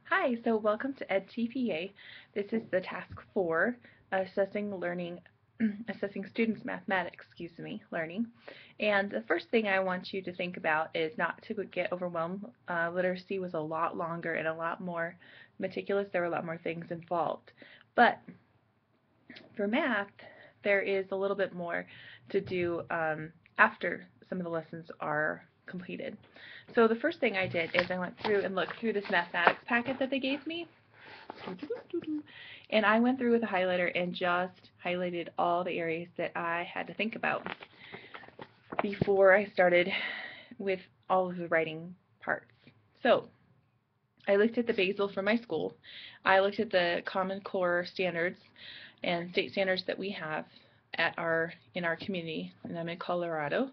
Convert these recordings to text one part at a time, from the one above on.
Hi, so welcome to edTPA. This is the task 4, assessing learning, assessing students' mathematics, learning. And the first thing I want you to think about is not to get overwhelmed. Literacy was a lot longer and a lot more meticulous. There were a lot more things involved. But for math, there is a little bit more to do after some of the lessons are completed. So the first thing I did is I went through and looked through this mathematics packet that they gave me. And I went through with a highlighter and just highlighted all the areas that I had to think about before I started with all of the writing parts. So I looked at the Basel for my school. I looked at the Common Core standards and state standards that we have in our community, and I'm in Colorado.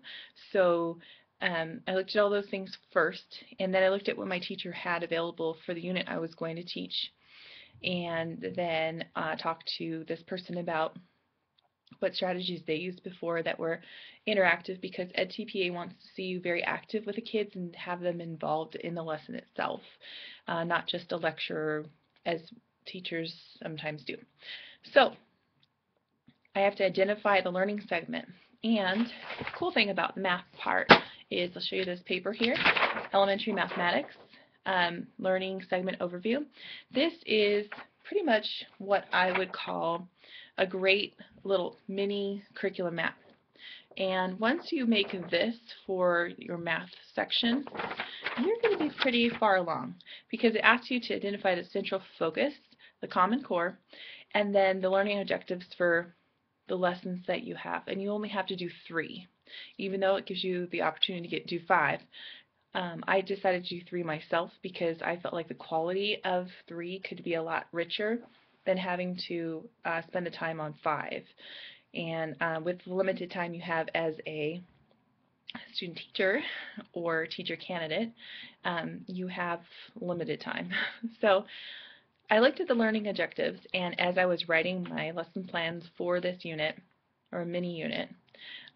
So I looked at all those things first, and then I looked at what my teacher had available for the unit I was going to teach, and then talked to this person about what strategies they used before that were interactive, because edTPA wants to see you very active with the kids and have them involved in the lesson itself, not just a lecture as teachers sometimes do. So I have to identify the learning segment. And the cool thing about the math part is, I'll show you this paper here, Elementary Mathematics Learning Segment Overview. This is pretty much what I would call a great little mini curriculum map. And once you make this for your math section, you're going to be pretty far along, because it asks you to identify the central focus, the Common Core, and then the learning objectives for the lessons that you have. And you only have to do 3, even though it gives you the opportunity to do 5. I decided to do 3 myself because I felt like the quality of 3 could be a lot richer than having to spend the time on 5. And with the limited time you have as a student teacher or teacher candidate, you have limited time. So I looked at the learning objectives, and as I was writing my lesson plans for this unit, or mini unit,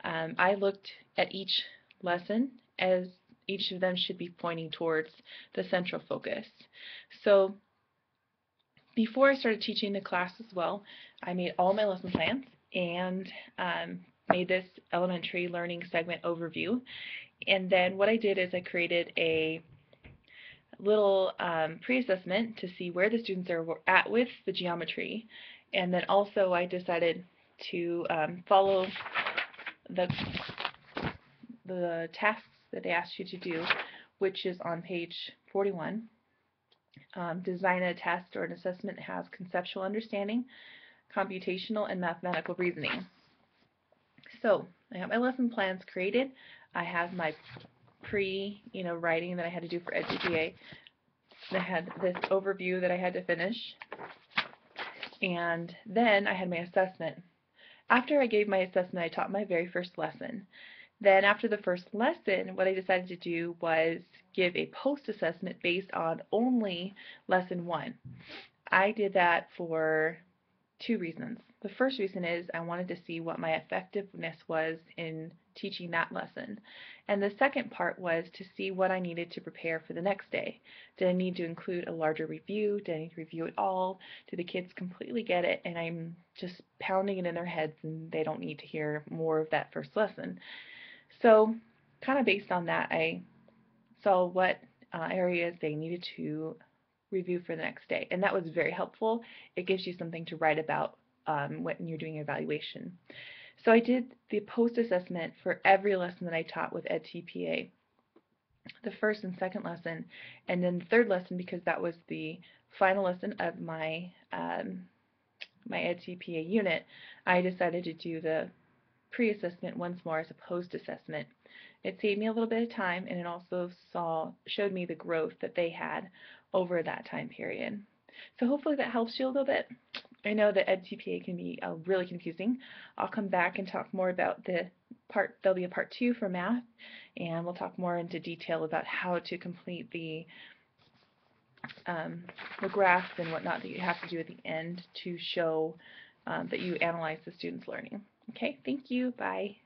I looked at each lesson as each of them should be pointing towards the central focus. So before I started teaching the class as well, I made all my lesson plans and made this elementary learning segment overview. And then what I did is I created a little pre-assessment to see where the students are at with the geometry. And then also I decided to follow the tasks that they asked you to do, which is on page 41. Design a test or an assessment that has conceptual understanding, computational, and mathematical reasoning. So I have my lesson plans created. I have my writing that I had to do for edTPA. I had this overview that I had to finish, and then I had my assessment. After I gave my assessment, I taught my very first lesson. Then after the first lesson, what I decided to do was give a post-assessment based on only lesson 1. I did that for 2 reasons. The first reason is I wanted to see what my effectiveness was in teaching that lesson. And the second part was to see what I needed to prepare for the next day. Did I need to include a larger review? Did I need to review it all? Do the kids completely get it and I'm just pounding it in their heads and they don't need to hear more of that first lesson? So kind of based on that, I saw what areas they needed to review for the next day, and that was very helpful. It gives you something to write about when you're doing evaluation. So I did the post-assessment for every lesson that I taught with edTPA, the first and second lesson, and then the third lesson, because that was the final lesson of my my edTPA unit, I decided to do the pre-assessment once more as a post-assessment. It saved me a little bit of time, and it also showed me the growth that they had over that time period. So hopefully that helps you a little bit. I know that edTPA can be really confusing. I'll come back and talk more about there'll be a part 2 for math, and we'll talk more into detail about how to complete the graphs and whatnot that you have to do at the end to show that you analyze the students' learning. Okay, thank you. Bye.